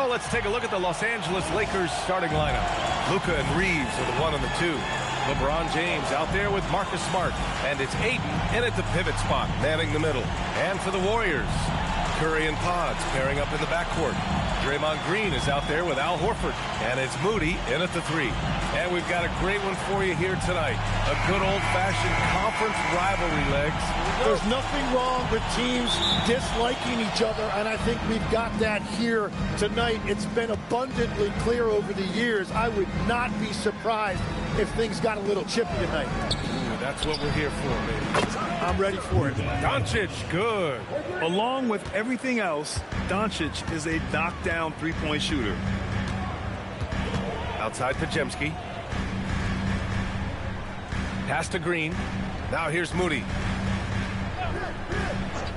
Let's take a look at the Los Angeles Lakers starting lineup. Luka and Reeves are the 1 and the 2. LeBron James out there with Marcus Smart. And it's Ayton in at the pivot spot, manning the middle. And for the Warriors, Curry and Pods pairing up in the backcourt. Draymond Green is out there with Al Horford. And it's Moody in at the 3. And we've got a great one for you here tonight. A good old-fashioned conference rivalry, Legs. There's nothing wrong with teams disliking each other, and I think we've got that here tonight. It's been abundantly clear over the years. I would not be surprised if things got a little chippy tonight. That's what we're here for, baby. I'm ready for it. Doncic, good. Along with everything else, Doncic is a knockdown three-point shooter. Outside Pajemski. Pass to Green. Now here's Moody.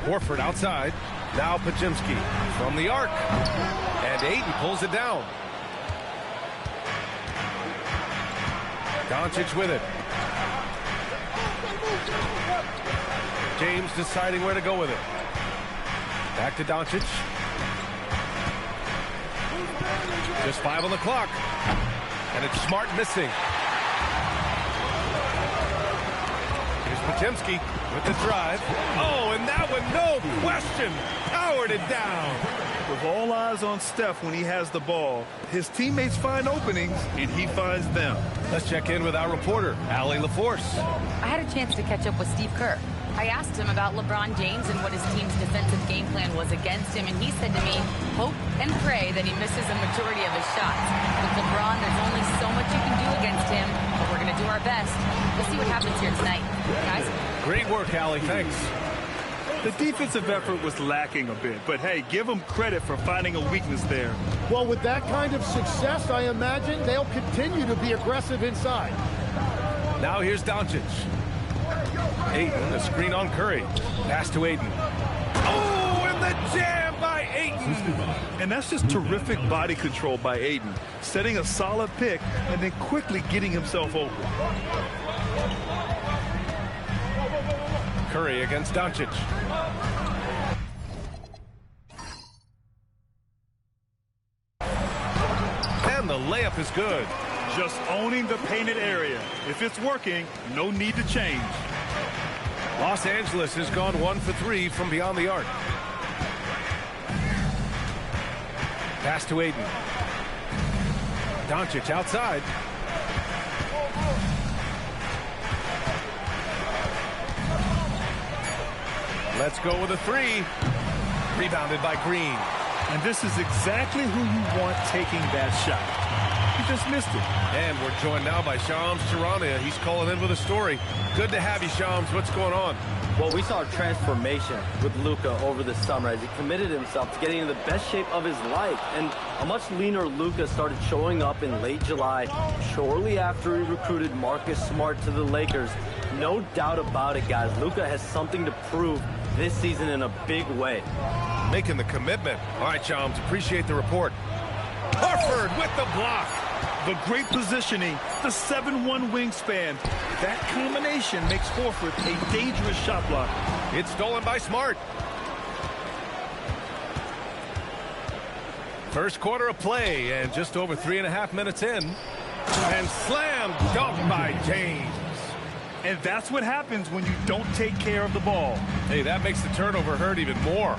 Horford outside. Now Pajemski from the arc. And Ayton pulls it down. Doncic with it. James deciding where to go with it. Back to Doncic. Just 5 on the clock. And it's Smart missing. Here's Pajemski with the drive. Oh, and that one, no question, powered it down. With all eyes on Steph when he has the ball, his teammates find openings, and he finds them. Let's check in with our reporter, Allie LaForce. I had a chance to catch up with Steve Kerr. I asked him about LeBron James and what his team's defensive game plan was against him, and he said to me, hope and pray that he misses a majority of his shots. With LeBron, there's only so much you can do against him, but we're going to do our best. We'll see what happens here tonight. Guys? Great work, Allie. Thanks. The defensive effort was lacking a bit, but hey, give them credit for finding a weakness there. Well, with that kind of success, I imagine they'll continue to be aggressive inside. Now here's Doncic. Ayton, the screen on Curry. Pass to Ayton. Oh, and the jam by Ayton. And that's just terrific body control by Ayton, setting a solid pick and then quickly getting himself open. Curry against Doncic. And the layup is good. Just owning the painted area. If it's working, no need to change. Los Angeles has gone 1 for 3 from beyond the arc. Pass to Ayton. Doncic outside. Let's go with a 3. Rebounded by Green. And this is exactly who you want taking that shot. He just missed it. And we're joined now by Shams Charania. He's calling in with a story. Good to have you, Shams. What's going on? Well, we saw a transformation with Luka over the summer as he committed himself to getting in the best shape of his life. And a much leaner Luka started showing up in late July, shortly after he recruited Marcus Smart to the Lakers. No doubt about it, guys. Luka has something to prove this season in a big way. Making the commitment. All right, Shams, appreciate the report. Horford with the block. The great positioning, the 7'1" wingspan. That combination makes Horford a dangerous shot blocker. It's stolen by Smart. First quarter of play, and just over 3.5 minutes in. And slam dunk by James. And that's what happens when you don't take care of the ball. Hey, that makes the turnover hurt even more.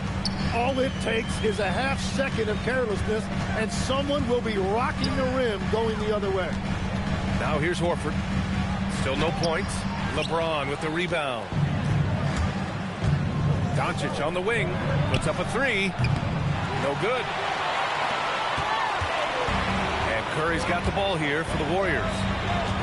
All it takes is a half second of carelessness, and someone will be rocking the rim going the other way. Now here's Horford. Still no points. LeBron with the rebound. Doncic on the wing. Puts up a three. No good. And Curry's got the ball here for the Warriors.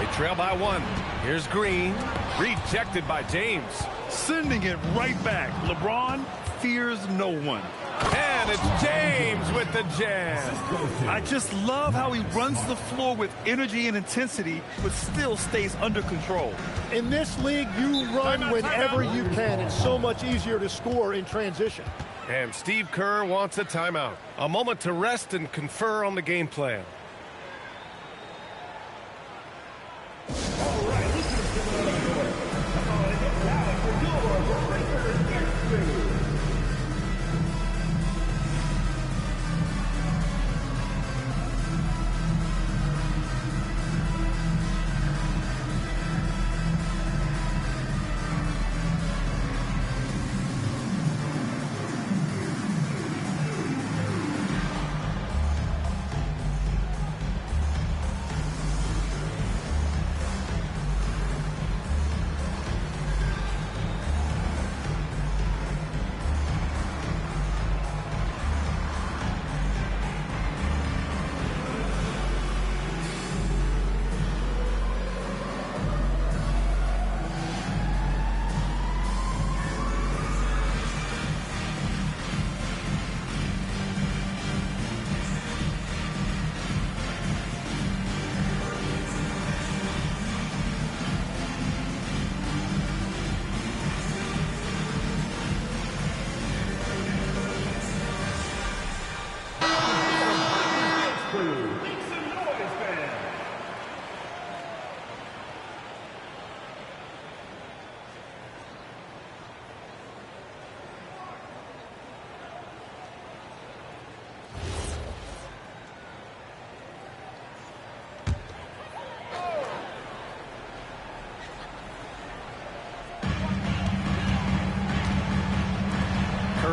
They trail by one. Here's Green. Rejected by James. Sending it right back. LeBron fears no one. And it's James with the jam. I just love how he runs the floor with energy and intensity, but still stays under control. In this league, you run whenever you can. It's so much easier to score in transition. And Steve Kerr wants a timeout. A moment to rest and confer on the game plan.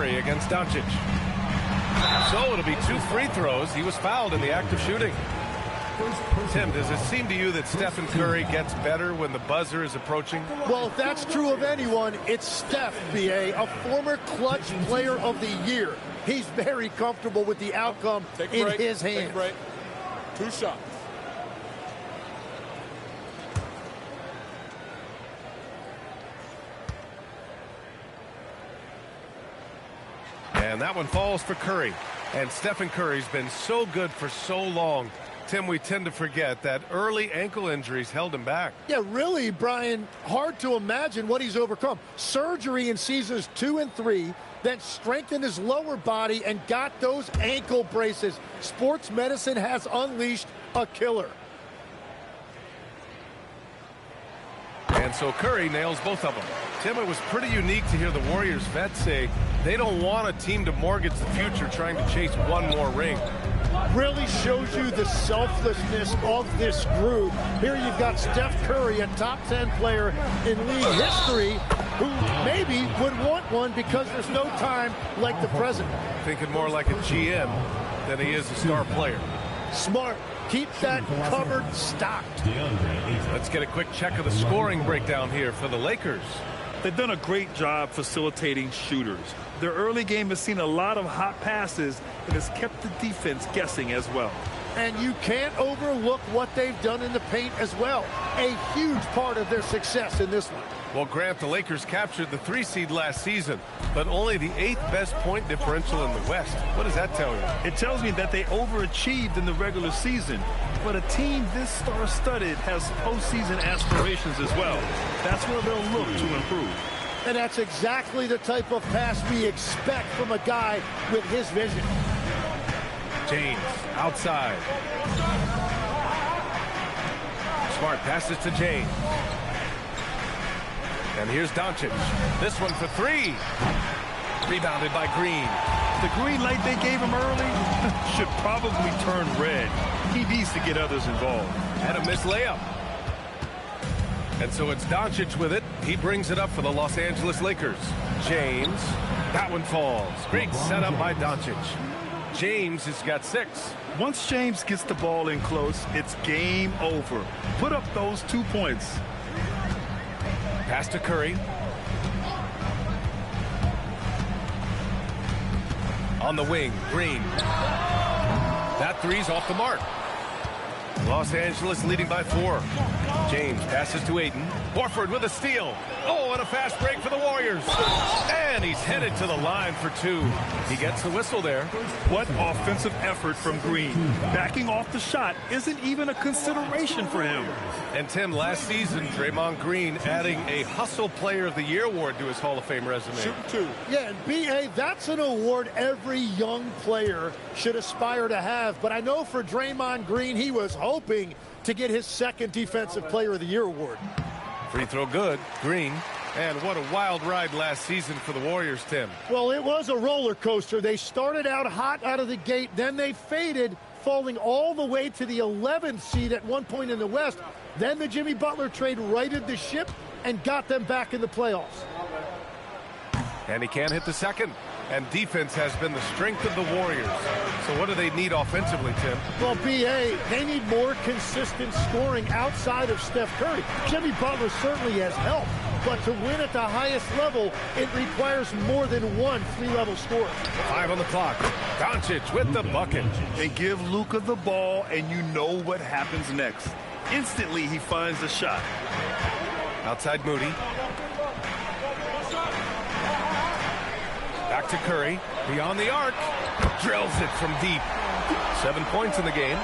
Against Doncic. So it'll be 2 free throws. He was fouled in the act of shooting. Tim, does it seem to you that Stephen Curry gets better when the buzzer is approaching? Well, if that's true of anyone, it's Steph, B.A., a former clutch player of the year. He's very comfortable with the outcome in his hands. 2 shots. And that one falls for Curry. And Stephen Curry's been so good for so long. Tim, we tend to forget that early ankle injuries held him back. Yeah, really, Brian, hard to imagine what he's overcome. Surgery in seasons 2 and 3, then strengthened his lower body and got those ankle braces. Sports medicine has unleashed a killer. And so Curry nails both of them. Tim, it was pretty unique to hear the Warriors vets say they don't want a team to mortgage the future trying to chase one more ring. Really shows you the selflessness of this group. Here you've got Steph Curry, a top 10 player in league history, who maybe would want one because there's no time like the present. Thinking more like a GM than he is a star player. Smart. Keep that cupboard stocked. Let's get a quick check of the scoring breakdown here for the Lakers. They've done a great job facilitating shooters. Their early game has seen a lot of hot passes and has kept the defense guessing as well. And you can't overlook what they've done in the paint as well. A huge part of their success in this one. Well, Grant, the Lakers captured the 3 seed last season, but only the 8th best point differential in the West. What does that tell you? It tells me that they overachieved in the regular season, but a team this star-studded has postseason aspirations as well. That's where they'll look to improve. And that's exactly the type of pass we expect from a guy with his vision. James, outside. Smart passes to James. And here's Doncic. This one for three. Rebounded by Green. The green light they gave him early should probably turn red. He needs to get others involved. And a missed layup. And so it's Doncic with it. He brings it up for the Los Angeles Lakers. James. That one falls. Great setup by Doncic. James has got 6. Once James gets the ball in close, it's game over. Put up those 2 points. Pass to Curry. On the wing, Green. That three's off the mark. Los Angeles leading by 4. James passes to Ayton. Horford with a steal. Oh, and a fast break for the Warriors. And he's headed to the line for 2. He gets the whistle there. What offensive effort from Green. Backing off the shot isn't even a consideration for him. And Tim, last season, Draymond Green adding a Hustle Player of the Year award to his Hall of Fame resume. Shooting 2. Yeah, and B.A., that's an award every young player should aspire to have. But I know for Draymond Green, he was hoping to get his 2nd Defensive Player of the Year award. Free throw good. Green. And what a wild ride last season for the Warriors, Tim. Well, it was a roller coaster. They started out hot out of the gate, then they faded, falling all the way to the 11th seed at one point in the West. Then the Jimmy Butler trade righted the ship and got them back in the playoffs. And he can't hit the second. And defense has been the strength of the Warriors. So what do they need offensively, Tim? Well, B.A., they need more consistent scoring outside of Steph Curry. Jimmy Butler certainly has helped, but to win at the highest level, it requires more than one three-level scorer. 5 on the clock. Doncic with the bucket. They give Luka the ball, and you know what happens next. Instantly, he finds a shot. Outside Moody. Back to Curry. Beyond the arc. Drills it from deep. 7 points in the game.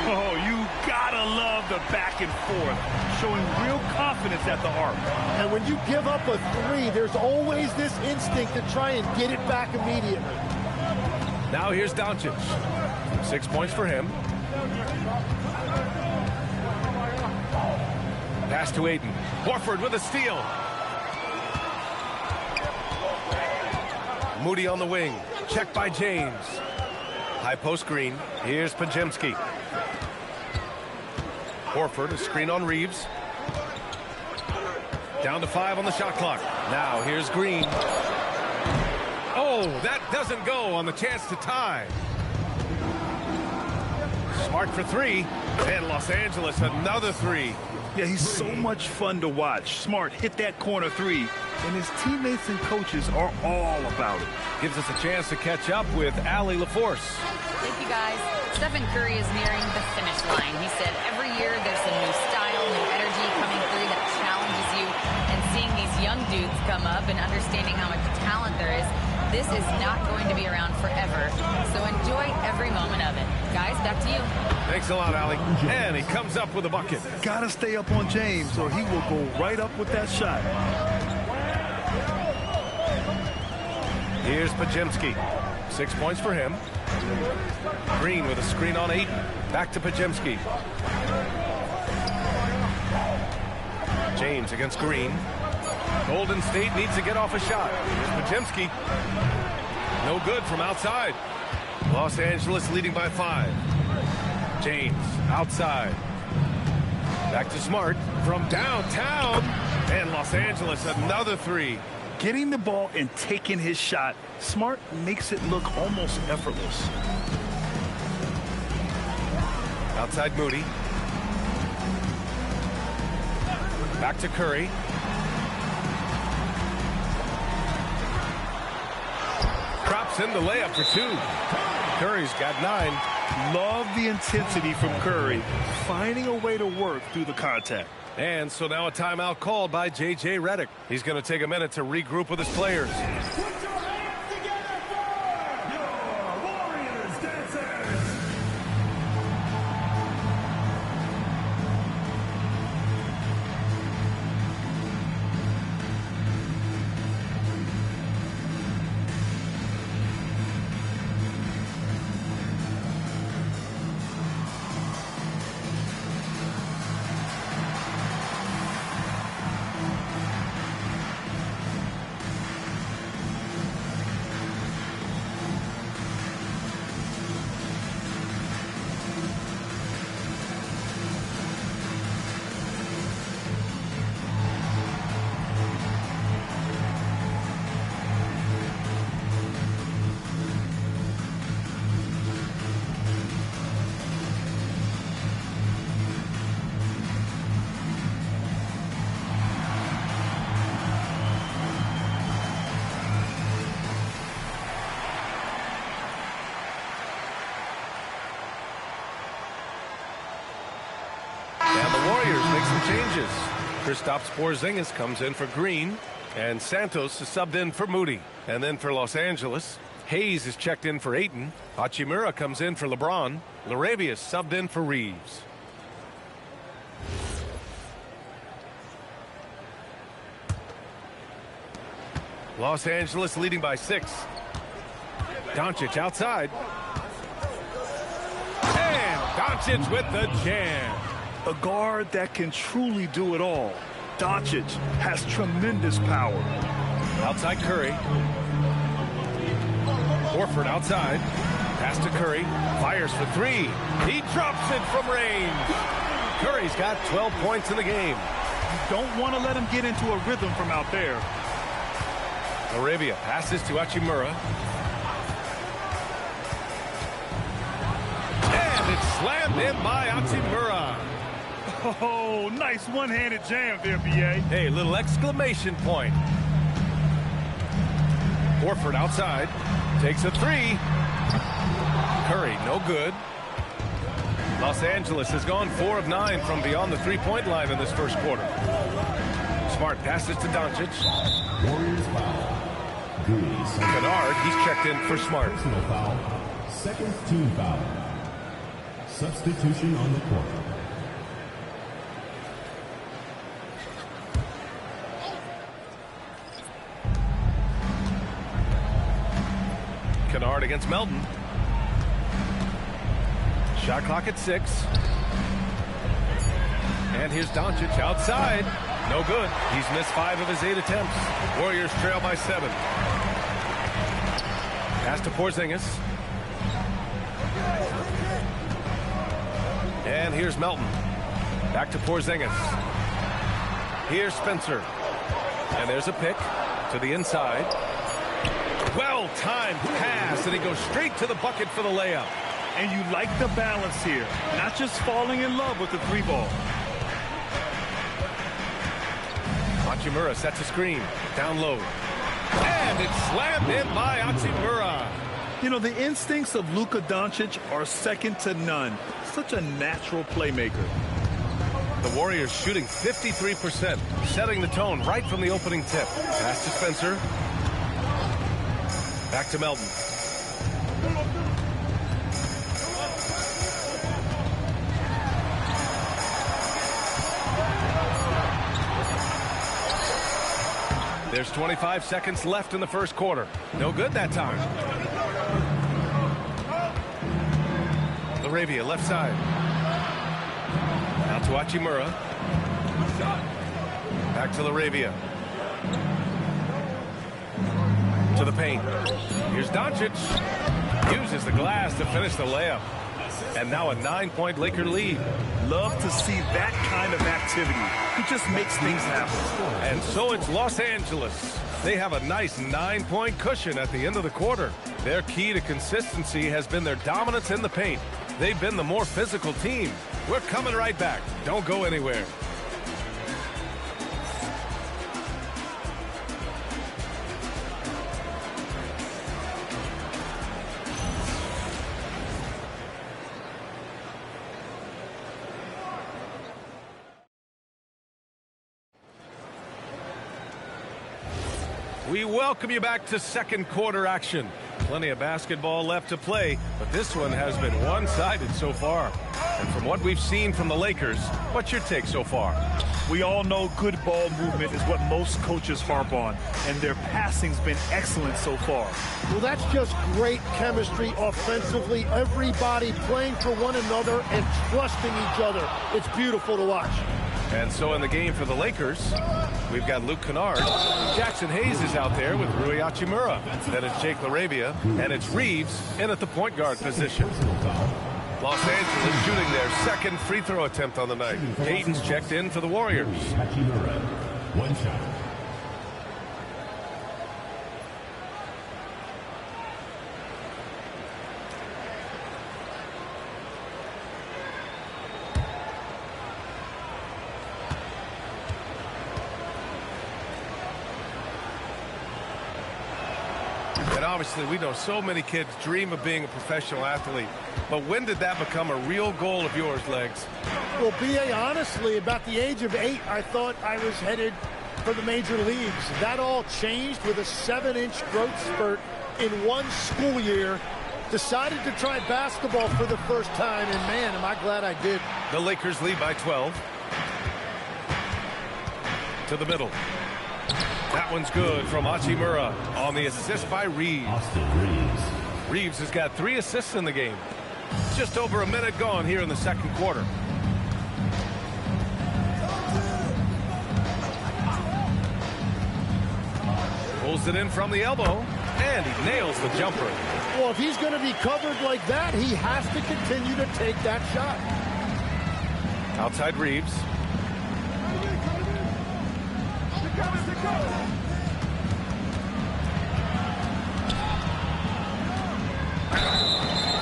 Oh, you gotta love the back and forth. Showing real confidence at the arc. And when you give up a 3, there's always this instinct to try and get it back immediately. Now here's Doncic. 6 points for him. Pass to Ayton. Horford with a steal. Moody on the wing. Check by James. High post Green. Here's Podziemski. Horford, a screen on Reeves. Down to 5 on the shot clock. Now here's Green. Oh, that doesn't go on the chance to tie. Smart for 3. And Los Angeles another 3. Yeah, he's so much fun to watch. Smart hit that corner 3, and his teammates and coaches are all about it. Gives us a chance to catch up with Allie LaForce. Thank you, guys. Stephen Curry is nearing the finish line. He said every year there's some new style, new energy coming through that challenges you. And seeing these young dudes come up and understanding how much talent there is, this is not going to be around forever. So enjoy every moment of it. Guys, back to you. Thanks a lot, Allie. And he comes up with a bucket. Gotta stay up on James, or he will go right up with that shot. Here's Podziemski. 6 points for him. Green with a screen on 8. Back to Podziemski. James against Green. Golden State needs to get off a shot. Here's Podziemski. No good from outside. Los Angeles leading by 5. James outside. Back to Smart from downtown. And Los Angeles another 3. Getting the ball and taking his shot, Smart makes it look almost effortless. Outside Moody. Back to Curry. Drops in the layup for 2. Curry's got 9. Love the intensity from Curry, finding a way to work through the contact. And so now a timeout called by J.J. Redick. He's going to take a minute to regroup with his players. some changes. Kristaps Porzingis comes in for Green, and Santos is subbed in for Moody. And then for Los Angeles, Hayes is checked in for Ayton. Hachimura comes in for LeBron. Laravia is subbed in for Reeves. Los Angeles leading by 6. Doncic outside. And Doncic with the jam. A guard that can truly do it all. Doncic has tremendous power. Outside Curry. Horford outside. Pass to Curry. Fires for 3. He drops it from range. Curry's got 12 points in the game. You don't want to let him get into a rhythm from out there. Arabia passes to Hachimura. And it's slammed in by Hachimura. Oh, nice one-handed jam there, B.A. Hey, little exclamation point. Horford outside. Takes a 3. Curry, no good. Los Angeles has gone 4 of 9 from beyond the three-point line in this first quarter. Smart passes to Doncic. Warriors foul. Kennard, he's checked in for Smart. Personal foul. Second team foul. Substitution on the court. Kennard against Melton. Shot clock at 6. And here's Doncic outside. No good. He's missed 5 of his 8 attempts. Warriors trail by 7. Pass to Porzingis. And here's Melton. Back to Porzingis. Here's Spencer. And there's a pick to the inside. Well-timed pass, and he goes straight to the bucket for the layup. And you like the balance here, not just falling in love with the 3-ball. Hachimura sets a screen, down low. And it's slammed in by Hachimura. You know, the instincts of Luka Doncic are second to none. Such a natural playmaker. The Warriors shooting 53%, setting the tone right from the opening tip. Pass to Spencer. Back to Melton. There's 25 seconds left in the first quarter. No good that time. Laravia left side. Now to Hachimura. Back to Laravia. To the paint. Here's Doncic. Uses the glass to finish the layup. And now a 9-point Laker lead. Love to see that kind of activity. It just makes things happen. And so it's Los Angeles. They have a nice 9-point cushion at the end of the quarter. Their key to consistency has been their dominance in the paint. They've been the more physical team. We're coming right back. Don't go anywhere. We welcome you back to second quarter action. Plenty of basketball left to play, but this one has been one-sided so far. And from what we've seen from the Lakers, what's your take so far? We all know good ball movement is what most coaches harp on, and their passing's been excellent so far. Well, that's just great chemistry offensively. Everybody playing for one another and trusting each other. It's beautiful to watch. And so in the game for the Lakers, we've got Luke Kennard. Jackson Hayes is out there with Rui Hachimura. Then it's Jake Laravia, and it's Reeves in at the point guard position. Los Angeles shooting their second free throw attempt on the night. Hayden's checked in for the Warriors. Hachimura, one shot. And obviously, we know so many kids dream of being a professional athlete. But when did that become a real goal of yours, Legs? Well, B.A., honestly, about the age of 8, I thought I was headed for the major leagues. That all changed with a 7-inch growth spurt in one school year. Decided to try basketball for the first time, and man, am I glad I did. The Lakers lead by 12. To the middle. That one's good from Hachimura on the assist by Reeves. Reeves has got 3 assists in the game. Just over a minute gone here in the second quarter. Pulls it in from the elbow, and he nails the jumper. Well, if he's going to be covered like that, he has to continue to take that shot. Outside Reeves.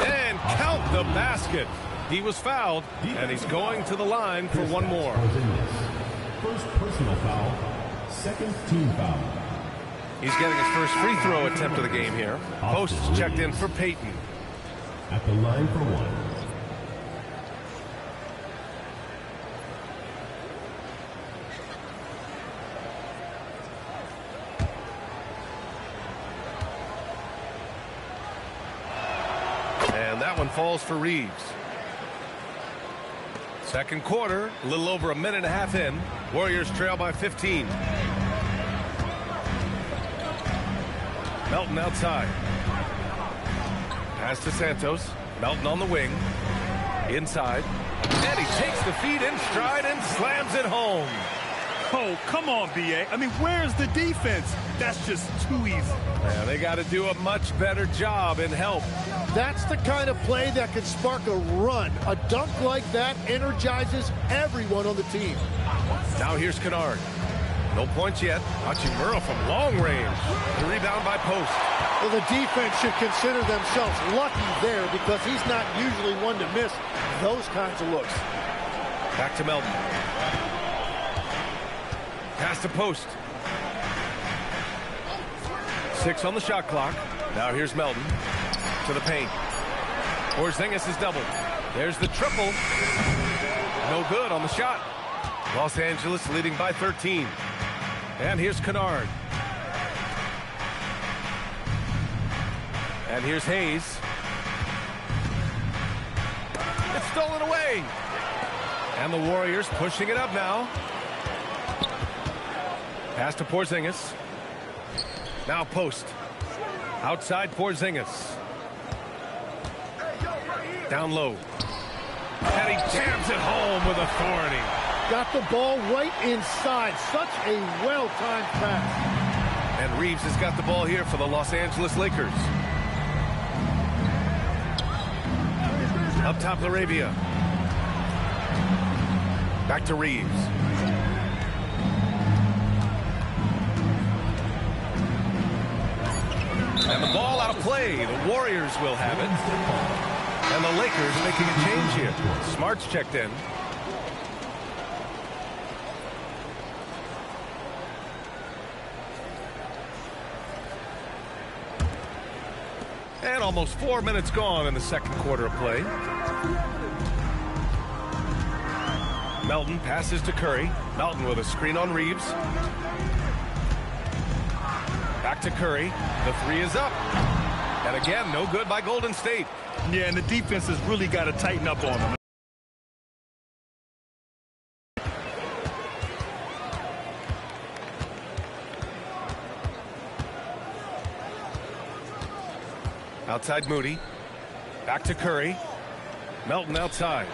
And count the basket. He was fouled, and he's going to the line for one more. First personal foul, second team foul. He's getting his first free throw attempt of the game here. Posts checked in for Payton. At the line for one. And that one falls for Reeves. Second quarter, a little over a minute and a half in. Warriors trail by 15. Melton outside. Pass to Santos. Melton on the wing. Inside. And he takes the feed in stride and slams it home. Oh, come on, B.A. I mean, where's the defense? That's just too easy. Yeah, they got to do a much better job in help. That's the kind of play that could spark a run. A dunk like that energizes everyone on the team. Now here's Kennard. No points yet. Hachimura from long range. The rebound by Post. Well, the defense should consider themselves lucky there because he's not usually one to miss those kinds of looks. Back to Melton. Pass to Post. 6 on the shot clock. Now here's Melton to the paint. Porzingis is doubled. There's the triple. No good on the shot. Los Angeles leading by 13. And here's Kennard. And here's Hayes. It's stolen away. And the Warriors pushing it up now. Pass to Porzingis. Now Post. Outside Porzingis. Down low. And he jams it home with authority. Got the ball right inside. Such a well-timed pass. And Reeves has got the ball here for the Los Angeles Lakers. Up top, Laravia. Back to Reeves. And the ball out of play. The Warriors will have it. And the Lakers making a change here. Smart's checked in. And almost 4 minutes gone in the second quarter of play. Melton passes to Curry. Melton with a screen on Reeves. Back to Curry. The 3 is up. And again, no good by Golden State. Yeah, and the defense has really got to tighten up on them. Outside Moody. Back to Curry. Melton outside.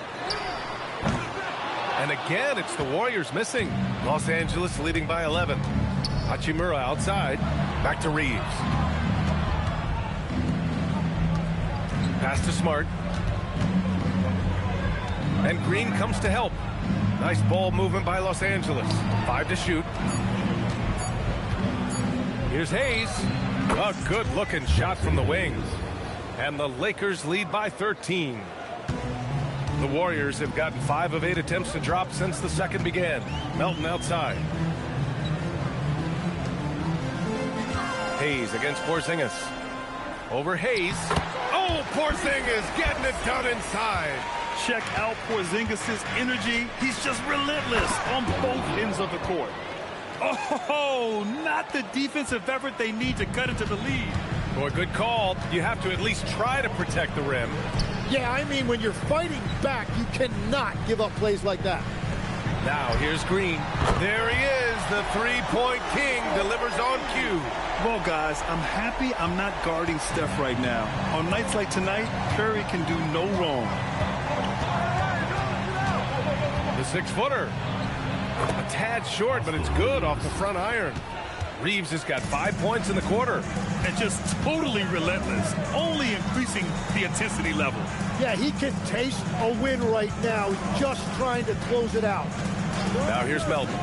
And again, it's the Warriors missing. Los Angeles leading by 11. Hachimura outside. Back to Reeves. Pass to Smart. And Green comes to help. Nice ball movement by Los Angeles. 5 to shoot. Here's Hayes. A good-looking shot from the wings. And the Lakers lead by 13. The Warriors have gotten 5 of 8 attempts to drop since the second began. Melton outside. Hayes against Porzingis. Over Hayes. Oh, Porzingis getting it done inside. Check out Porzingis' energy. He's just relentless on both ends of the court. Oh, not the defensive effort they need to cut into the lead. Boy, good call. You have to at least try to protect the rim. Yeah, I mean, when you're fighting back, you cannot give up plays like that. Now, here's Green. There he is. The three-point king delivers on cue. Well, guys, I'm happy I'm not guarding Steph right now. On nights like tonight, Curry can do no wrong. The six-footer. A tad short, but it's good off the front iron. Reeves has got 5 points in the quarter. And just totally relentless, only increasing the intensity level. Yeah, he can taste a win right now. He's just trying to close it out. Now here's Melton.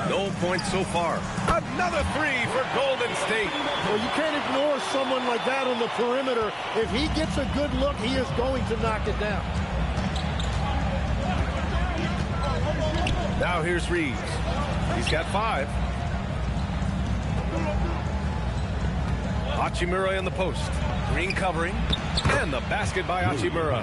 No points so far. Another three for Golden State. Well, you can't ignore someone like that on the perimeter. If he gets a good look, he is going to knock it down. Now here's Reeves. He's got 5. Hachimura in the post. Green covering. And the basket by Hachimura.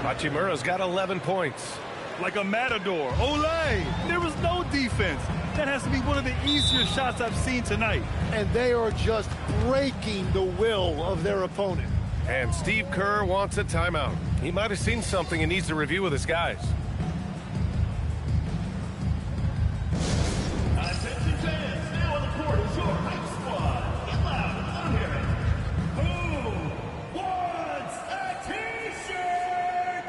Hachimura's got 11 points. Like a matador. Olay! There was no defense. That has to be one of the easier shots I've seen tonight. And they are just breaking the will of their opponent. And Steve Kerr wants a timeout. He might have seen something and needs to review with his guys. Attention fans, now on the court is your hype squad. Get loud, I'm hearing. Who wants a t-shirt?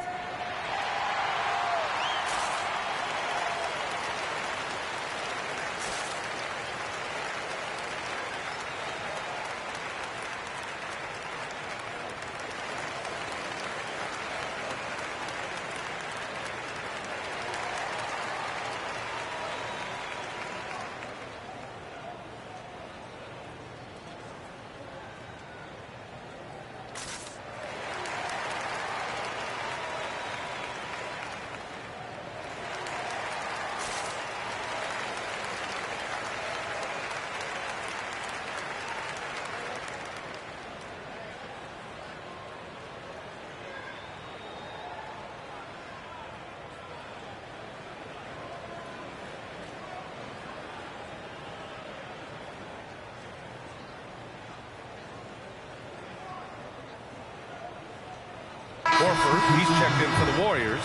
Horford, he's checked in for the Warriors.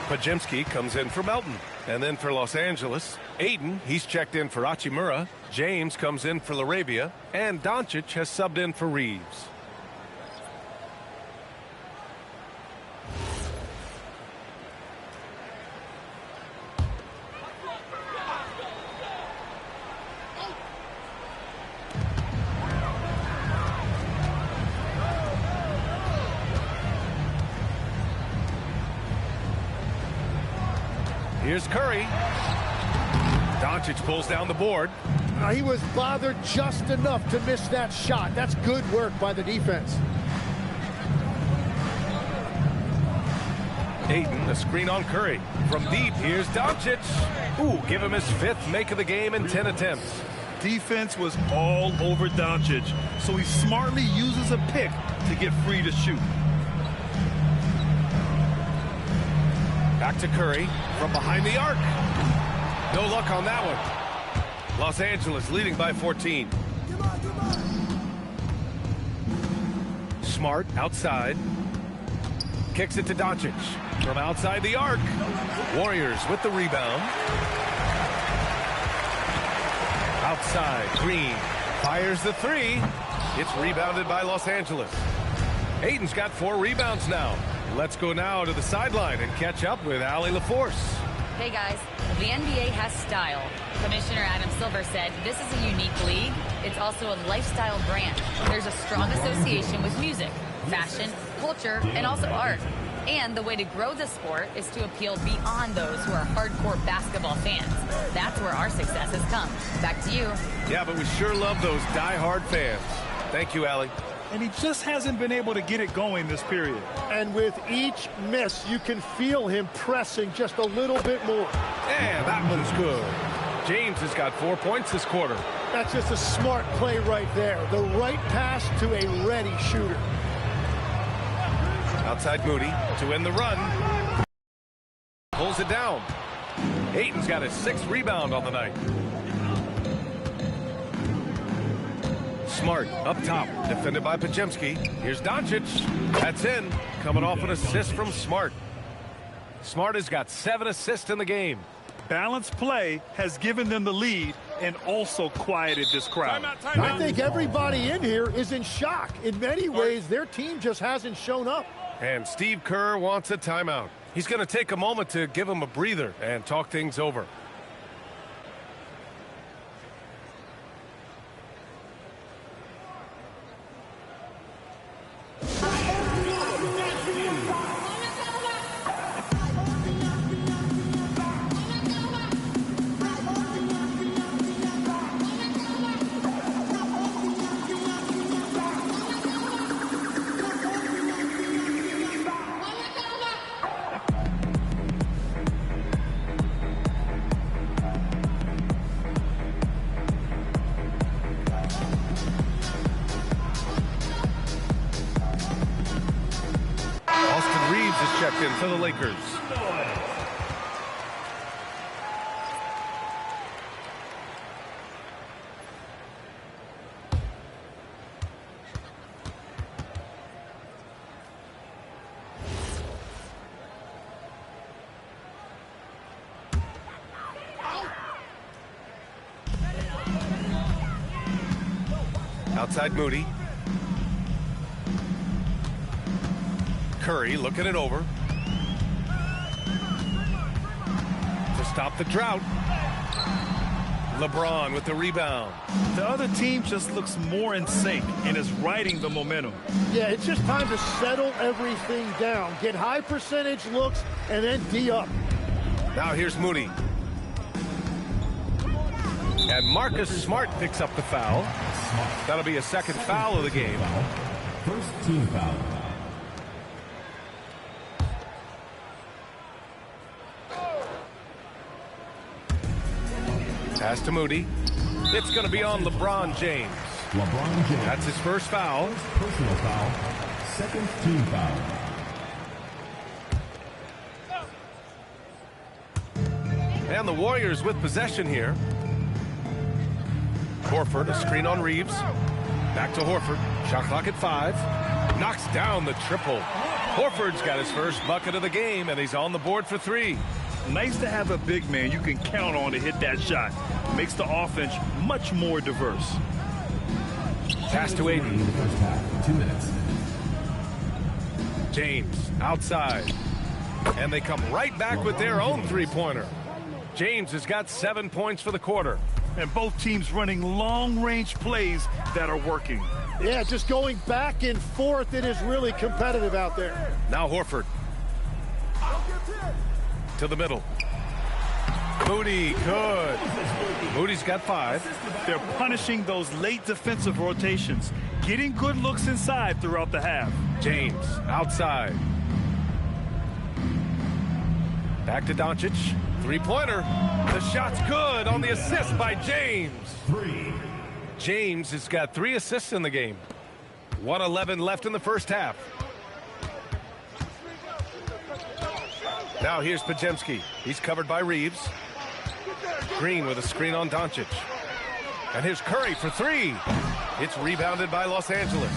Pajemski comes in for Melton. And then for Los Angeles, Aiden, he's checked in for Hachimura. James comes in for Laravia. And Doncic has subbed in for Reeves. Here's Curry. Doncic pulls down the board. He was bothered just enough to miss that shot. That's good work by the defense. Aiden, a screen on Curry. From deep, here's Doncic. Ooh, give him his 5th make of the game in 10 attempts. Defense was all over Doncic, so he smartly uses a pick to get free to shoot. Back to Curry from behind the arc. No luck on that one. Los Angeles leading by 14. Smart outside. Kicks it to Doncic from outside the arc. Warriors with the rebound. Outside, Green fires the 3. It's rebounded by Los Angeles. Aiden's got 4 rebounds now. Let's go now to the sideline and catch up with Allie LaForce. Hey guys, the NBA has style. Commissioner Adam Silver said this is a unique league. It's also a lifestyle brand. There's a strong association with music, fashion, culture, and also art. And the way to grow the sport is to appeal beyond those who are hardcore basketball fans. That's where our success has come. Back to you. Yeah, but we sure love those die-hard fans. Thank you, Allie. And he just hasn't been able to get it going this period. And with each miss, you can feel him pressing just a little bit more. Yeah, that one's good. James has got 4 points this quarter. That's just a smart play right there. The right pass to a ready shooter. Outside Moody to end the run. Pulls it down. Ayton's got his 6th rebound on the night. Smart up top, defended by Podziemski. Here's Doncic. That's in. Coming off an assist from Smart. Smart has got 7 assists in the game. Balanced play has given them the lead and also quieted this crowd. I think everybody in here is in shock. In many ways, their team just hasn't shown up. And Steve Kerr wants a timeout. He's going to take a moment to give him a breather and talk things over. Checked in for the Lakers. Outside Moody. Curry looking it over. To stop the drought. LeBron with the rebound. The other team just looks more in sync and is riding the momentum. Yeah, it's just time to settle everything down. Get high percentage looks and then D up. Now here's Moody. And Marcus Smart picks up the foul. That'll be a 2nd foul of the game. First team foul. Pass to Moody. It's going to be on LeBron James. LeBron James. That's his 1st foul. Personal foul. 2nd team foul. And the Warriors with possession here. Horford, a screen on Reeves. Back to Horford. Shot clock at 5. Knocks down the triple. Horford's got his 1st bucket of the game, and he's on the board for 3. Nice to have a big man you can count on to hit that shot. Makes the offense much more diverse. Pass to Ayton. In the first half, 2 minutes. James outside. And they come right back with their own 3-pointer. James has got 7 points for the quarter. And both teams running long-range plays that are working. Yeah, just going back and forth. It is really competitive out there. Now Horford. To the middle. Moody, good. Moody's got 5. They're punishing those late defensive rotations, getting good looks inside throughout the half. James outside. Back to Doncic. 3-pointer. The shot's good on the assist by James. 3. James has got 3 assists in the game. 1:11 left in the first half. Now here's Podziemski. He's covered by Reeves. Green with a screen on Doncic. And here's Curry for 3. It's rebounded by Los Angeles.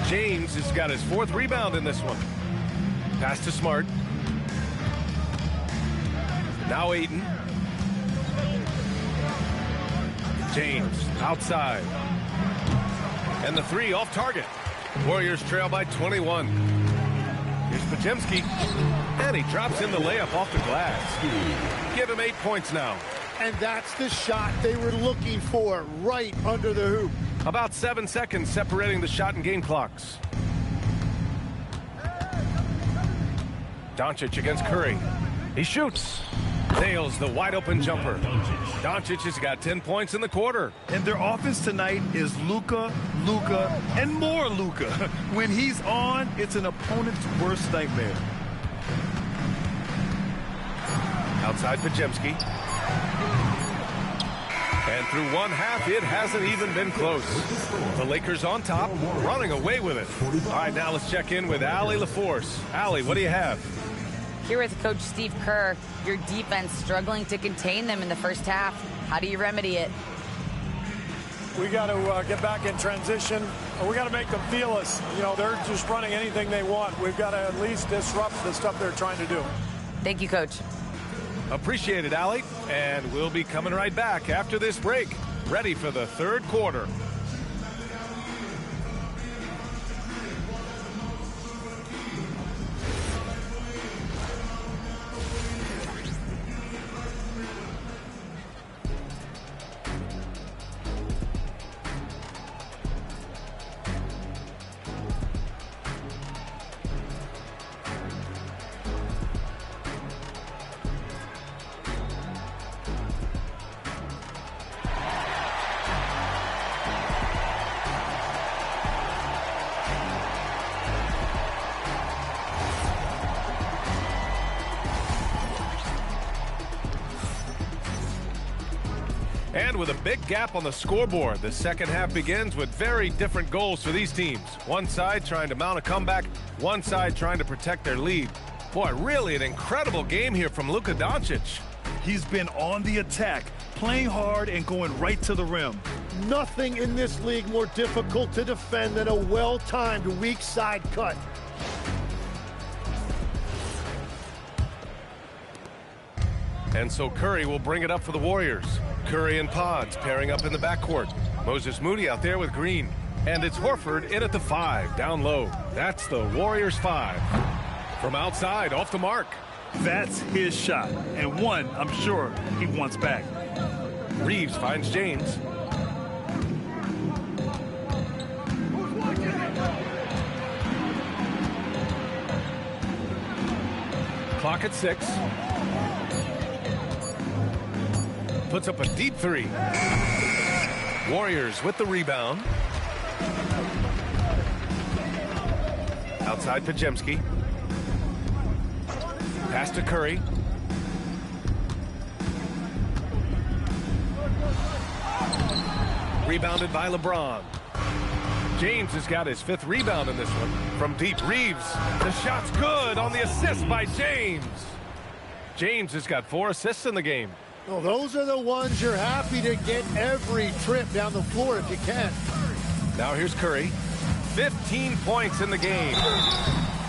James has got his 4th rebound in this one. Pass to Smart. Now Ayton. James outside. And the 3 off target. Warriors trail by 21. Here's Podziemski. And he drops in the layup off the glass. Give him 8 points now. And that's the shot they were looking for, right under the hoop. About 7 seconds separating the shot and game clocks. Doncic against Curry. He shoots. Nails the wide open jumper. Doncic has got 10 points in the quarter. And their offense tonight is Luka, and more Luka. When he's on, it's an opponent's worst nightmare. Outside Podziemski. And through one half, it hasn't even been close. The Lakers on top, running away with it. All right, now let's check in with Allie LaForce. Allie, what do you have? Here with Coach Steve Kerr, your defense struggling to contain them in the first half. How do you remedy it? We got to get back in transition. We got to make them feel us. You know, they're just running anything they want. We've got to at least disrupt the stuff they're trying to do. Thank you, Coach. Appreciate it, Allie. And we'll be coming right back after this break, ready for the third quarter. And with a big gap on the scoreboard, the second half begins with very different goals for these teams. One side trying to mount a comeback, one side trying to protect their lead. Boy, really an incredible game here from Luka Doncic. He's been on the attack, playing hard and going right to the rim. Nothing in this league more difficult to defend than a well-timed weak side cut. And so Curry will bring it up for the Warriors. Curry and Pods pairing up in the backcourt. Moses Moody out there with Green. And it's Horford in at the 5, down low. That's the Warriors 5. From outside, off the mark. That's his shot, and one I'm sure he wants back. Reeves finds James. Clock at 6. Puts up a deep 3. Warriors with the rebound. Outside Pajemski. Pass to Curry. Rebounded by LeBron. James has got his 5th rebound in this one. From deep, Reeves. The shot's good on the assist by James. James has got 4 assists in the game. Well, those are the ones you're happy to get every trip down the floor if you can. Now here's Curry. 15 points in the game.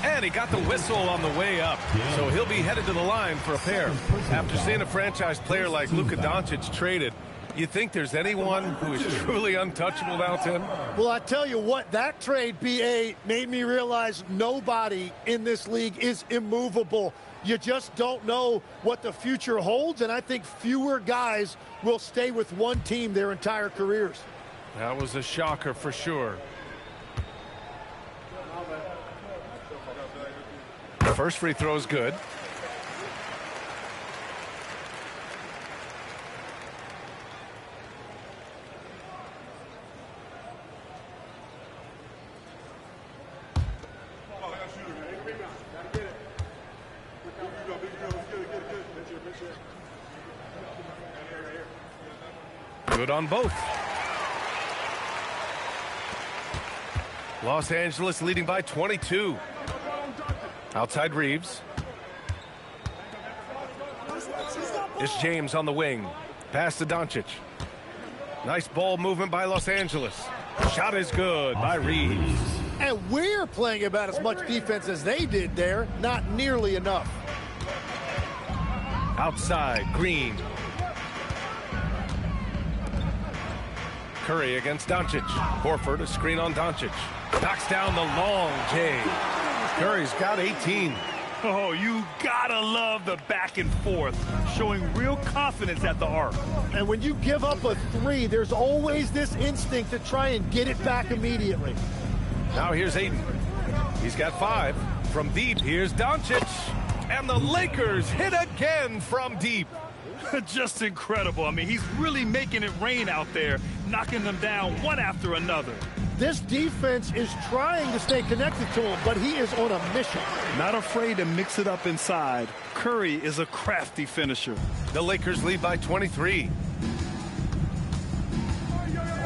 And he got the whistle on the way up. So he'll be headed to the line for a pair. After seeing a franchise player like Luka Doncic traded, you think there's anyone who is truly untouchable now, Tim? Well, I tell you what, that trade, BA, made me realize nobody in this league is immovable. You just don't know what the future holds, and I think fewer guys will stay with one team their entire careers. That was a shocker for sure. The first free throw is good. Good on both. Los Angeles leading by 22. Outside Reeves. It's James on the wing. Pass to Doncic. Nice ball movement by Los Angeles. Shot is good by Reeves. And we're playing about as much defense as they did there. Not nearly enough. Outside, Green. Curry against Doncic. Horford, a screen on Doncic. Knocks down the long J. Curry's got 18. Oh, you gotta love the back and forth, showing real confidence at the arc. And when you give up a 3, there's always this instinct to try and get it back immediately. Now here's Aiden. He's got 5. From deep, here's Doncic. And the Lakers hit again from deep. Just incredible. I mean, he's really making it rain out there, knocking them down one after another. This defense is trying to stay connected to him, but he is on a mission. Not afraid to mix it up inside. Curry is a crafty finisher. The Lakers lead by 23.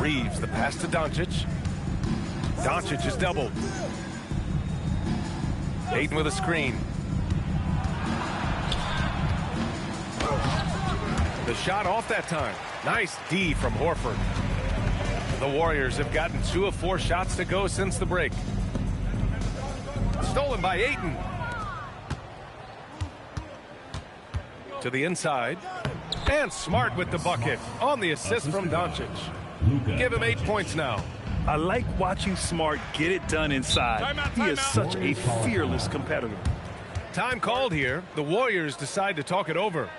Reeves, the pass to Doncic. Doncic is doubled. Ayton with a screen. The shot off that time. Nice D from Horford. The Warriors have gotten 2 of 4 shots to go since the break. Stolen by Ayton. To the inside. And Smart with the bucket on the assist from Doncic. Give him 8 points now. I like watching Smart get it done inside. He is such a fearless competitor. Time called here. The Warriors decide to talk it over.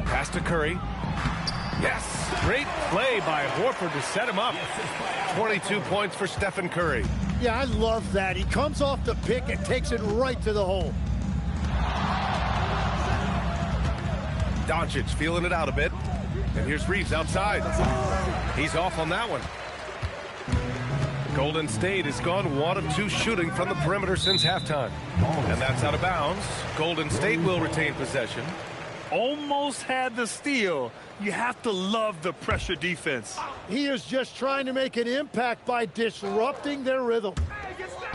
Pass to Curry. Yes! Great play by Horford to set him up. 22 points for Stephen Curry. Yeah, I love that. He comes off the pick and takes it right to the hole. Doncic feeling it out a bit. And here's Reeves outside. He's off on that one. Golden State has gone 1 of 2 shooting from the perimeter since halftime. And that's out of bounds. Golden State will retain possession. Almost had the steal. You have to love the pressure defense. He is just trying to make an impact by disrupting their rhythm.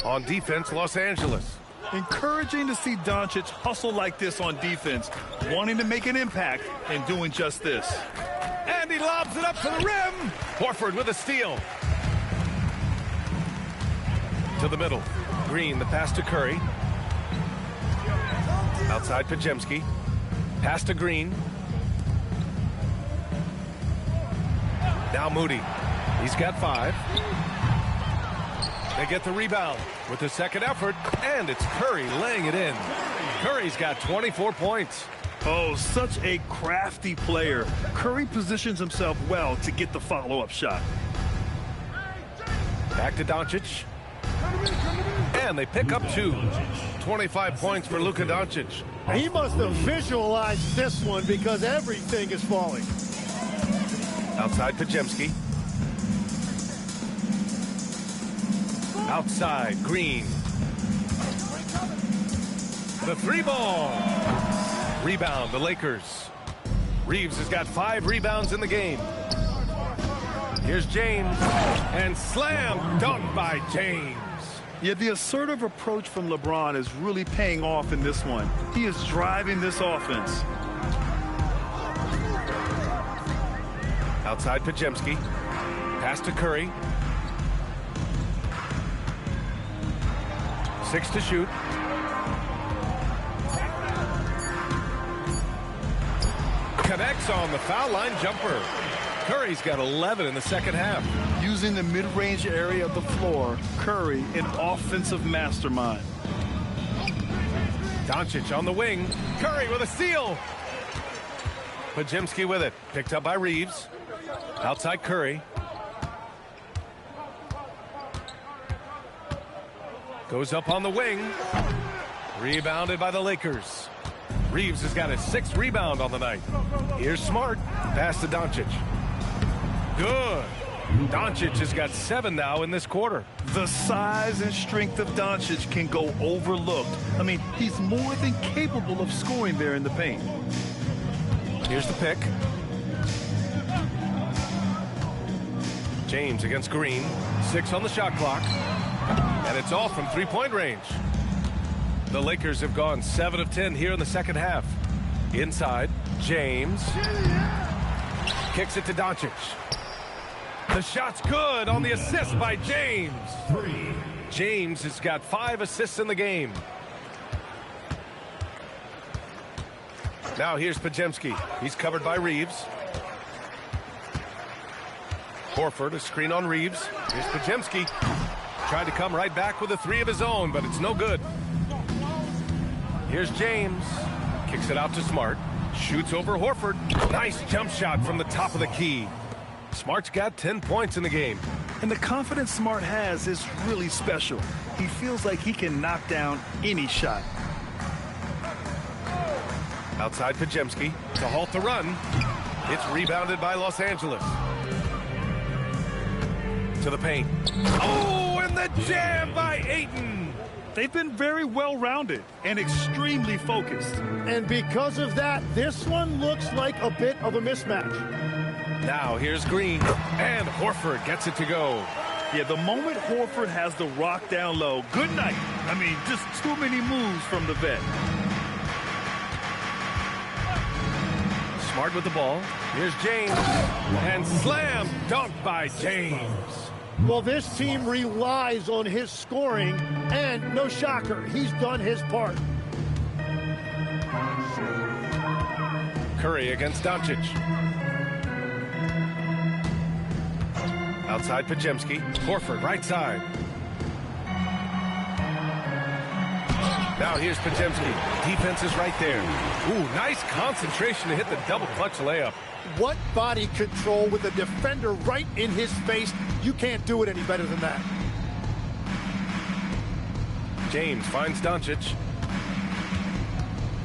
On defense, Los Angeles. Encouraging to see Doncic hustle like this on defense, wanting to make an impact and doing just this. And he lobs it up to the rim. Horford with a steal. To the middle. Green, the pass to Curry. Outside Pajemski. Pass to Green. Now Moody. He's got 5. They get the rebound with the second effort, and it's Curry laying it in. Curry's got 24 points. Oh, such a crafty player. Curry positions himself well to get the follow-up shot. Back to Doncic. And they pick up 2. 25 points for Luka Doncic. He must have visualized this one because everything is falling. Outside Pajemski. Outside Green. The 3-ball. Rebound, the Lakers. Reeves has got 5 rebounds in the game. Here's James. And slam dunk by James. Yeah, the assertive approach from LeBron is really paying off in this one. He is driving this offense. Outside Pajemski. Pass to Curry. 6 to shoot. Connects on the foul line jumper. Curry's got 11 in the second half. Using the mid-range area of the floor, Curry, an offensive mastermind. Doncic on the wing. Curry with a steal. Pajemski with it. Picked up by Reeves. Outside Curry. Goes up on the wing. Rebounded by the Lakers. Reeves has got his 6th rebound on the night. Here's Smart. Pass to Doncic. Good. Doncic has got 7 now in this quarter. The size and strength of Doncic can go overlooked. I mean, he's more than capable of scoring there in the paint. Here's the pick. James against Green. 6 on the shot clock. And it's all from 3-point range. The Lakers have gone 7 of 10 here in the second half. Inside, James. Kicks it to Doncic. The shot's good on the assist by James. James has got 5 assists in the game. Now here's Pajemski. He's covered by Reeves. Horford, a screen on Reeves. Here's Pajemski. Tried to come right back with a three of his own, but it's no good. Here's James. Kicks it out to Smart. Shoots over Horford. Nice jump shot from the top of the key. Smart's got 10 points in the game. And the confidence Smart has is really special. He feels like he can knock down any shot. Outside Pajemski to halt the run. It's rebounded by Los Angeles. To the paint. Oh, and the jam by Ayton. They've been very well-rounded and extremely focused. And because of that, this one looks like a bit of a mismatch. Now here's Green, and Horford gets it to go. Yeah, the moment Horford has the rock down low, good night. I mean, just too many moves from the vet. Smart with the ball. Here's James, and slam dunk by James. Well, this team relies on his scoring, and no shocker, he's done his part. Curry against Doncic. Outside Pajemski. Horford, right side. Now here's Pajemski. Defense is right there. Ooh, nice concentration to hit the double clutch layup. What body control with a defender right in his face. You can't do it any better than that. James finds Doncic.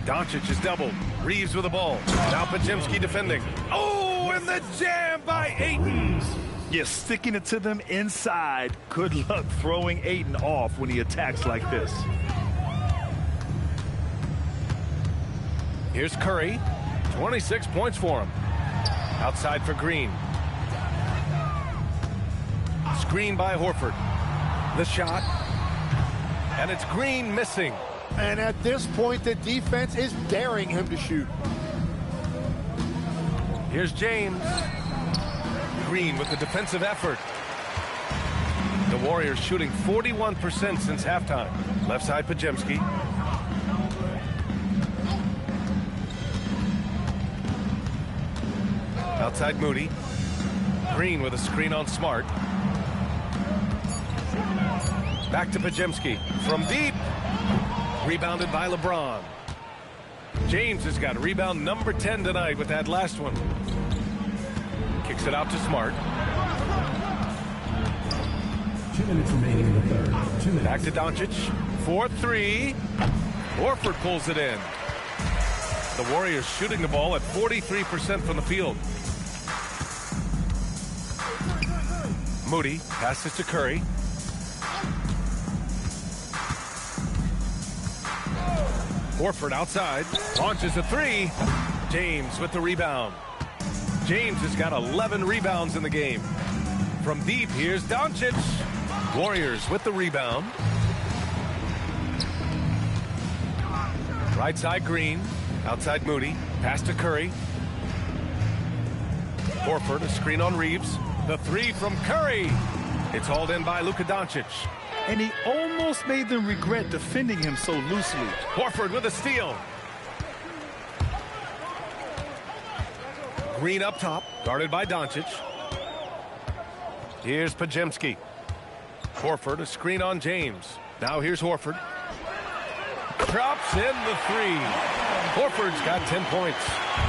Doncic is doubled. Reeves with the ball. Now Pajemski defending. Oh, and the jam by Ayton. Yeah, sticking it to them inside. Good luck throwing Ayton off when he attacks like this. Here's Curry. 26 points for him. Outside for Green. Screen by Horford. The shot. And it's Green missing. And at this point, the defense is daring him to shoot. Here's James. Green with the defensive effort. The Warriors shooting 41% since halftime. Left side Pajemski. Outside Moody. Green with a screen on Smart. Back to Pajemski. From deep. Rebounded by LeBron. James has got rebound number 10 tonight with that last one. Kicks it out to Smart. 2 minutes remaining in the third. 2 minutes. Back to Doncic. 4-3. Horford pulls it in. The Warriors shooting the ball at 43% from the field. Moody passes to Curry. Horford outside. Launches a three. James with the rebound. James has got 11 rebounds in the game. From deep, here's Doncic. Warriors with the rebound. Right side Green. Outside Moody. Pass to Curry. Horford, a screen on Reeves. The three from Curry. It's hauled in by Luka Doncic. And he almost made them regret defending him so loosely. Horford with a steal. Green up top, guarded by Doncic. Here's Pajemski. Horford, a screen on James. Now here's Horford. Drops in the three. Horford's got 10 points.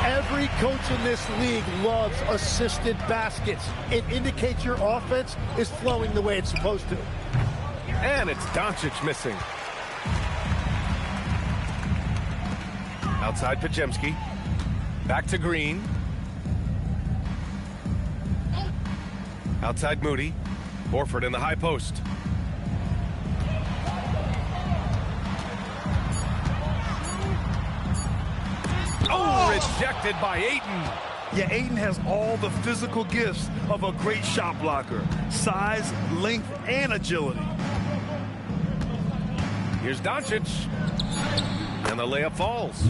Every coach in this league loves assisted baskets. It indicates your offense is flowing the way it's supposed to. And it's Doncic missing. Outside Pajemski. Back to Green. Outside Moody. Horford in the high post. Oh, rejected by Ayton. Yeah, Ayton has all the physical gifts of a great shot blocker. Size, length, and agility. Here's Doncic. And the layup falls.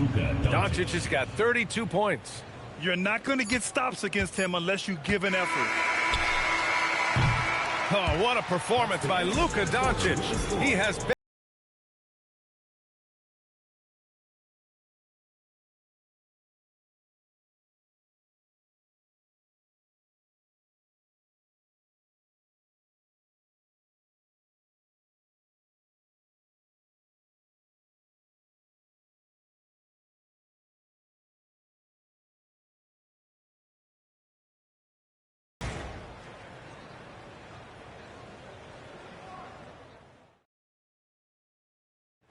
Doncic has got 32 points. You're not going to get stops against him unless you give an effort. Oh, what a performance by Luka Doncic. He has been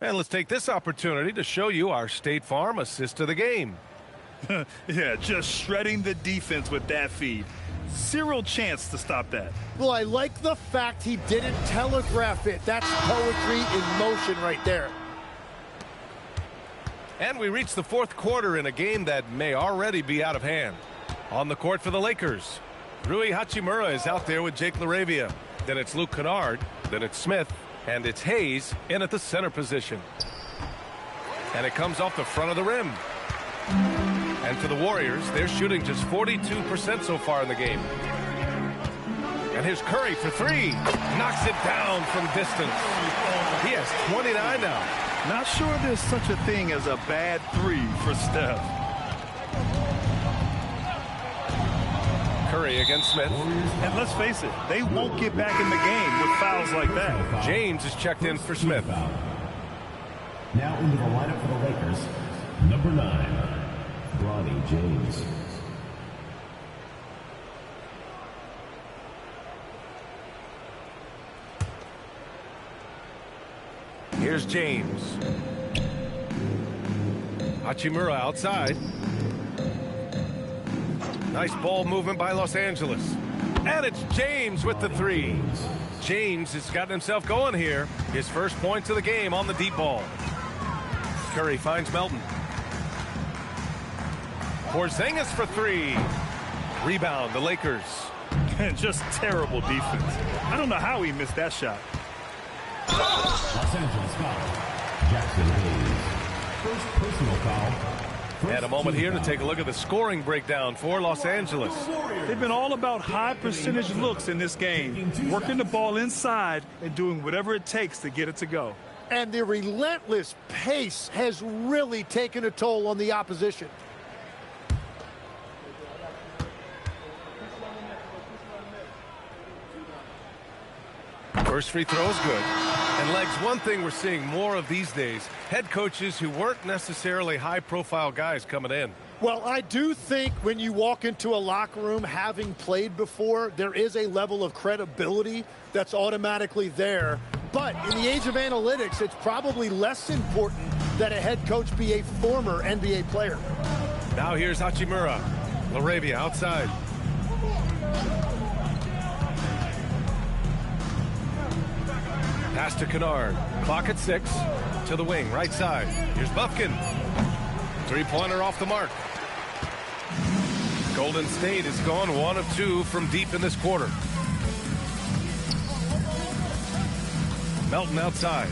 And let's take this opportunity to show you our State Farm assist of the game. Yeah, just shredding the defense with that feed. Zero chance to stop that. Well, I like the fact he didn't telegraph it. That's poetry in motion right there. And we reach the fourth quarter in a game that may already be out of hand. On the court for the Lakers, Rui Hachimura is out there with Jake LaRavia. Then it's Luke Kennard. Then it's Smith. And it's Hayes in at the center position. And it comes off the front of the rim. And for the Warriors, they're shooting just 42% so far in the game. And here's Curry for three. Knocks it down from distance. He has 29 now. Not sure there's such a thing as a bad three for Steph. Curry against Smith. And let's face it, they won't get back in the game with fouls like that. James is checked in for Smith. Now into the lineup for the Lakers, number 9, Bronny James. Here's James. Hachimura outside. Nice ball movement by Los Angeles. And it's James with the three. James has gotten himself going here. His first points of the game on the deep ball. Curry finds Melton. Porzingis for three. Rebound, the Lakers. Just terrible defense. I don't know how he missed that shot. Los Angeles foul. Jackson Hayes. First personal foul. And a moment here to take a look at the scoring breakdown for Los Angeles. They've been all about high percentage looks in this game, working the ball inside and doing whatever it takes to get it to go. And the relentless pace has really taken a toll on the opposition. First free throw is good. And Legs, one thing we're seeing more of these days, head coaches who weren't necessarily high-profile guys coming in. Well, I do think when you walk into a locker room having played before, there is a level of credibility that's automatically there. But in the age of analytics, it's probably less important that a head coach be a former NBA player. Now here's Hachimura. LaRavia outside. Pass to Kennard. Clock at 6. To the wing, right side. Here's Bufkin. Three-pointer off the mark. Golden State has gone 1 of 2 from deep in this quarter. Melton outside.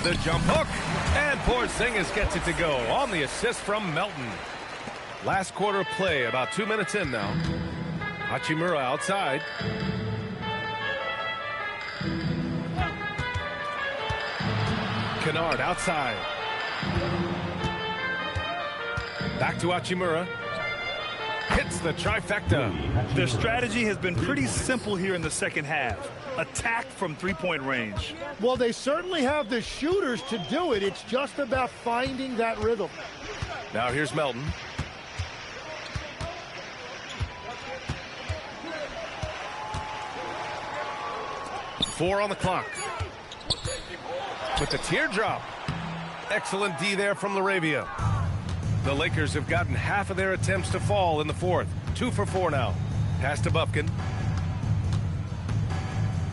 The jump hook. And Porzingis gets it to go on the assist from Melton. Last quarter of play, about 2 minutes in now. Hachimura outside. Kennard outside. Back to Hachimura. Hits the trifecta. Their strategy has been pretty simple here in the second half. Attack from three-point range. Well, they certainly have the shooters to do it. It's just about finding that rhythm. Now here's Melton. Four on the clock. With the teardrop. Excellent D there from LaRavia. The Lakers have gotten half of their attempts to fall in the fourth. 2 for 4 now. Pass to Bufkin.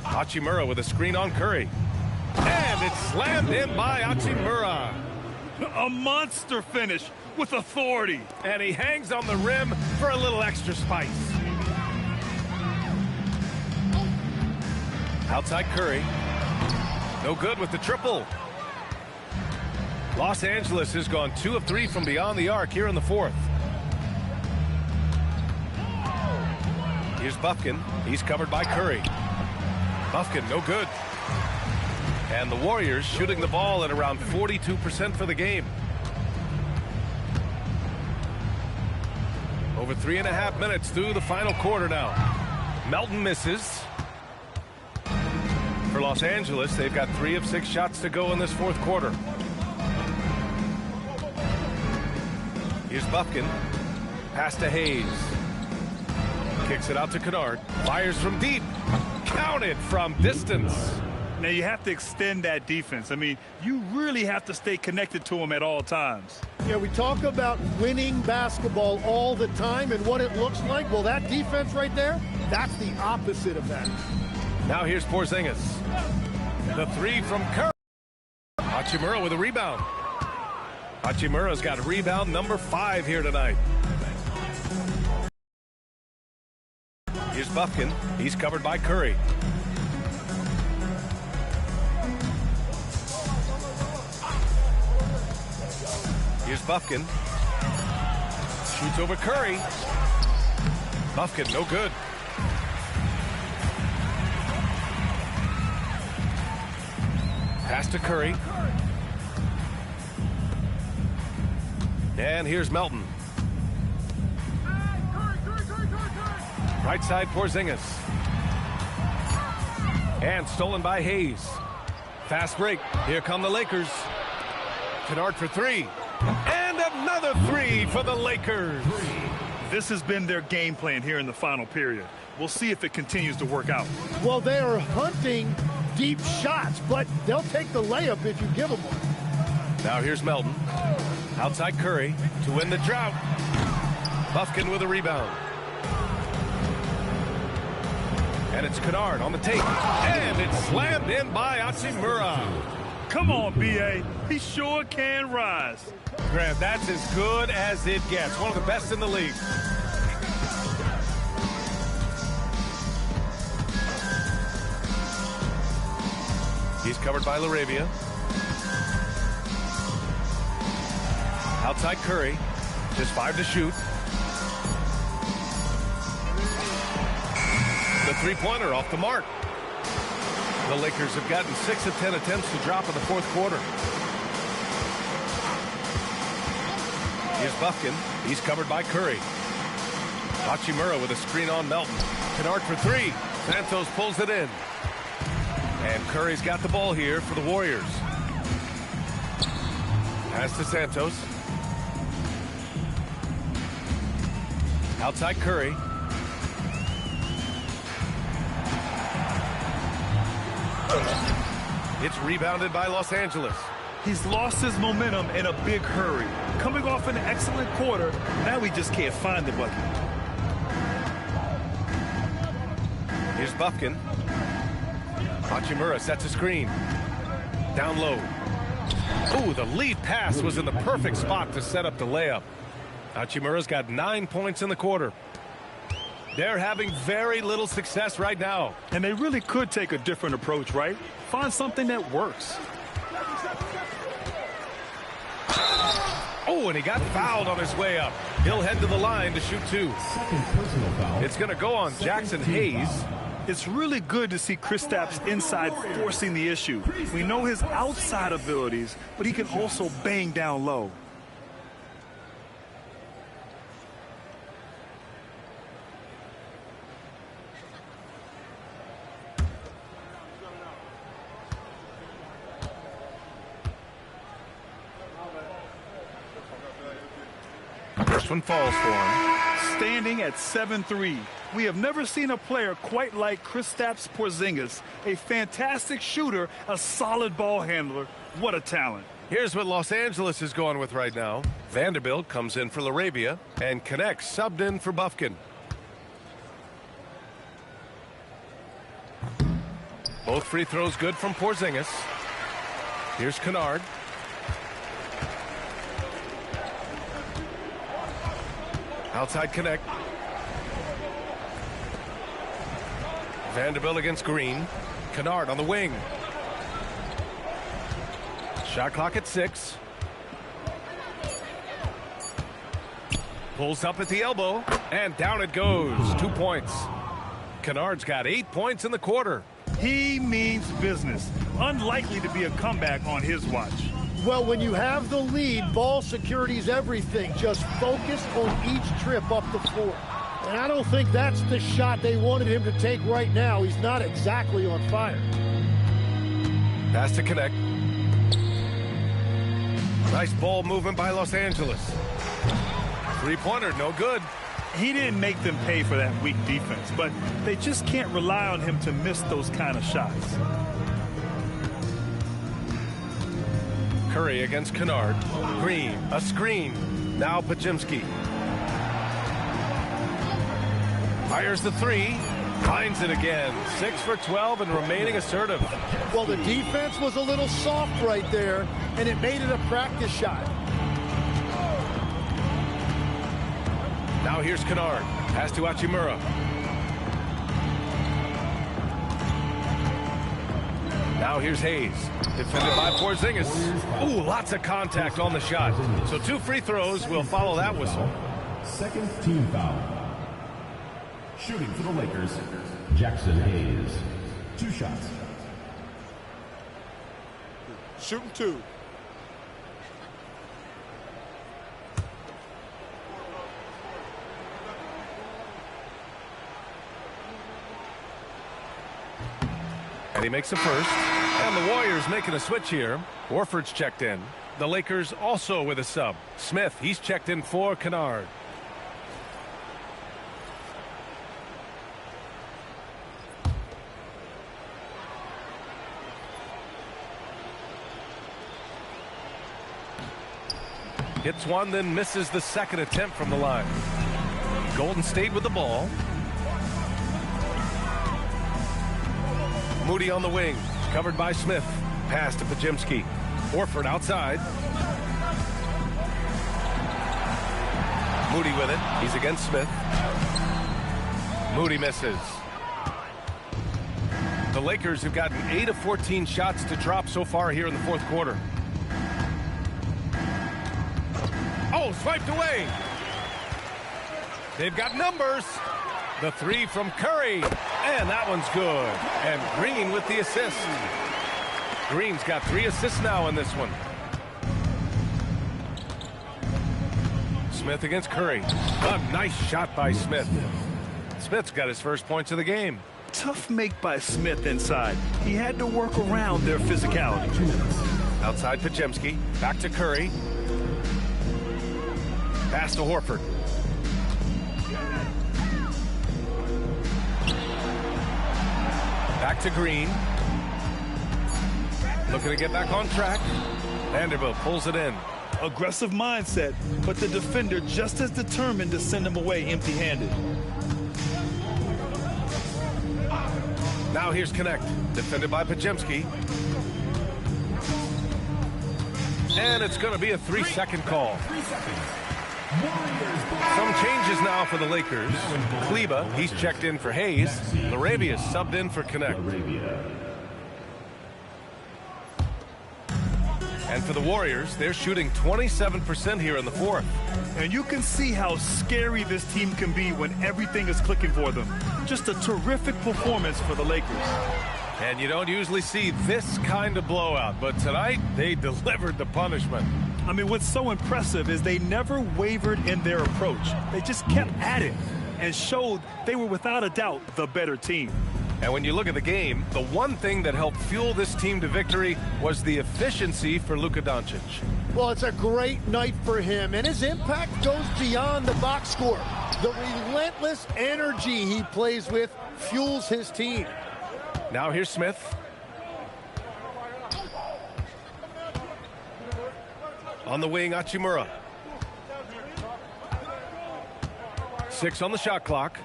Hachimura with a screen on Curry. And it's slammed in by Hachimura. A monster finish with authority. And he hangs on the rim for a little extra spice. Outside Curry. No good with the triple. Los Angeles has gone 2 of 3 from beyond the arc here in the fourth. Here's Bufkin. He's covered by Curry. Bufkin, no good. And the Warriors shooting the ball at around 42% for the game. Over 3.5 minutes through the final quarter now. Melton misses. For Los Angeles, they've got 3 of 6 shots to go in this fourth quarter. Here's Bufkin. Pass to Hayes. Kicks it out to Kennard. Fires from deep. Counted from distance. Now, you have to extend that defense. I mean, you really have to stay connected to him at all times. Yeah, we talk about winning basketball all the time and what it looks like. Well, that defense right there, that's the opposite of that. Now here's Porzingis. The three from Curry. Hachimura with a rebound. Hachimura's got rebound number 5 here tonight. Here's Buffkin. He's covered by Curry. Here's Buffkin. Shoots over Curry. Buffkin, no good. Pass to Curry. And here's Melton. Right side, Porzingis. And stolen by Hayes. Fast break. Here come the Lakers. Kennard for 3. And another 3 for the Lakers. This has been their game plan here in the final period. We'll see if it continues to work out. Well, they are hunting deep shots, but they'll take the layup if you give them one. Now here's Melton. Outside Curry to win the drought. Buffkin with a rebound. And it's Kennard on the tape. And it's slammed in by Hachimura. Come on, B.A. He sure can rise. Grant, that's as good as it gets. One of the best in the league. He's covered by LaRavia. Outside Curry. Just 5 to shoot. The three-pointer off the mark. The Lakers have gotten 6 of 10 attempts to drop in the fourth quarter. Here's Buffkin. He's covered by Curry. Hachimura with a screen on Melton. Kennard for 3. Santos pulls it in. And Curry's got the ball here for the Warriors. Pass to Santos. Outside Curry. It's rebounded by Los Angeles. He's lost his momentum in a big hurry. Coming off an excellent quarter, now he just can't find the bucket. Here's Buffkin. Hachimura sets a screen. Down low. Ooh, the lead pass was in the perfect spot to set up the layup. Hachimura's got 9 points in the quarter. They're having very little success right now. And they really could take a different approach, right? Find something that works. Oh, and he got fouled on his way up. He'll head to the line to shoot 2. It's going to go on Jackson Hayes. It's really good to see Kristaps inside forcing the issue. We know his outside abilities, but he can also bang down low. First one falls for him. Standing at 7-3. We have never seen a player quite like Kristaps Porzingis. A fantastic shooter, a solid ball handler. What a talent. Here's what Los Angeles is going with right now. Vanderbilt comes in for LaRavia and connects, subbed in for Buffkin. Both free throws good from Porzingis. Here's Kennard. Outside connect. Vanderbilt against Green. Kennard on the wing. Shot clock at 6. Pulls up at the elbow, and down it goes. 2 points. Kennard's got 8 points in the quarter. He means business. Unlikely to be a comeback on his watch. Well, when you have the lead, ball security is everything. Just focus on each trip up the floor. And I don't think that's the shot they wanted him to take right now. He's not exactly on fire. Pass to connect. Nice ball movement by Los Angeles. Three-pointer, no good. He didn't make them pay for that weak defense, but they just can't rely on him to miss those kind of shots. Curry against Kennard. Green, a screen. Now Pajimski. Fires the three. Finds it again. 6 for 12 and remaining assertive. Well, the defense was a little soft right there, and it made it a practice shot. Now here's Kennard. Pass to Hachimura. Now here's Hayes. Defended by Porzingis. Ooh, lots of contact on the shot. So 2 free throws will follow that whistle. Second team foul. Shooting for the Lakers, Jackson Hayes. 2 shots. Shooting 2. And he makes the first. And the Warriors making a switch here. Horford's checked in. The Lakers also with a sub. Smith, he's checked in for Kennard. Hits one, then misses the second attempt from the line. Golden State with the ball. Moody on the wing, covered by Smith. Pass to Pajimski. Horford outside. Moody with it. He's against Smith. Moody misses. The Lakers have gotten 8 of 14 shots to drop so far here in the fourth quarter. Oh, swiped away. They've got numbers. The 3 from Curry. And that one's good. And Green with the assist. Green's got 3 assists now in this one. Smith against Curry. A nice shot by Smith. Smith's got his first points of the game. Tough make by Smith inside. He had to work around their physicality. Outside Pajimski. Back to Curry. Pass to Horford. Back to Green. Looking to get back on track. Vanderbilt pulls it in. Aggressive mindset, but the defender just as determined to send him away empty-handed. Now here's Connect. Defended by Pajimski. And it's going to be a 3-second call. Some changes now for the Lakers. Kleba, he's checked in for Hayes. Laravia subbed in for Connect. And for the Warriors, they're shooting 27% here in the fourth. And you can see how scary this team can be when everything is clicking for them. Just a terrific performance for the Lakers. And you don't usually see this kind of blowout, but tonight they delivered the punishment. I mean, what's so impressive is they never wavered in their approach. They just kept at it and showed they were without a doubt the better team. And when you look at the game, the one thing that helped fuel this team to victory was the efficiency for Luka Doncic. Well, it's a great night for him, and his impact goes beyond the box score. The relentless energy he plays with fuels his team. Now here's Smith. On the wing, Hachimura. 6 on the shot clock.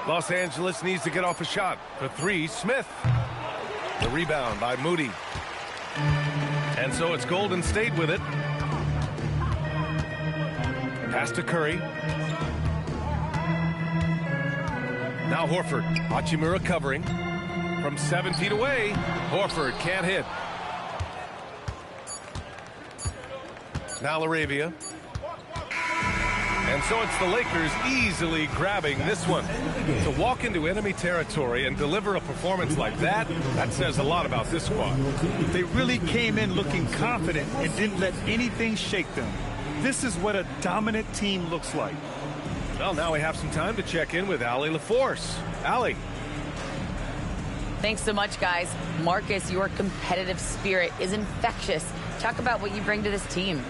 Los Angeles needs to get off a shot. For 3, Smith. The rebound by Moody. And so it's Golden State with it. Pass to Curry. Now Horford. Hachimura covering. From 7 feet away, Horford can't hit. Now Laravia. And so it's the Lakers easily grabbing this one. To walk into enemy territory and deliver a performance like that, that says a lot about this squad. They really came in looking confident and didn't let anything shake them. This is what a dominant team looks like. Well, now we have some time to check in with Allie LaForce. Allie. Thanks so much, guys. Marcus, your competitive spirit is infectious. Talk about what you bring to this team.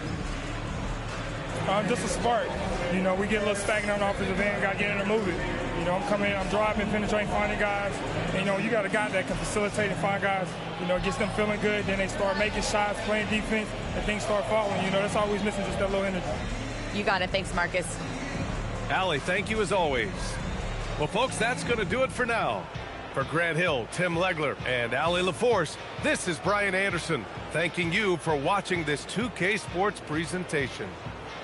Just a spark. You know, we get a little stagnant on the offensive end, got to get in and move it. You know, I'm coming in, I'm driving, penetrating, finding guys. And, you know, you got a guy that can facilitate and find guys. You know, gets them feeling good. Then they start making shots, playing defense, and things start falling. You know, that's always missing, just that little energy. You got it. Thanks, Marcus. Allie, thank you as always. Well, folks, that's going to do it for now. For Grant Hill, Tim Legler, and Allie LaForce, this is Brian Anderson, thanking you for watching this 2K Sports presentation.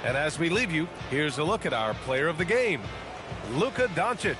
And as we leave you, here's a look at our player of the game, Luka Doncic.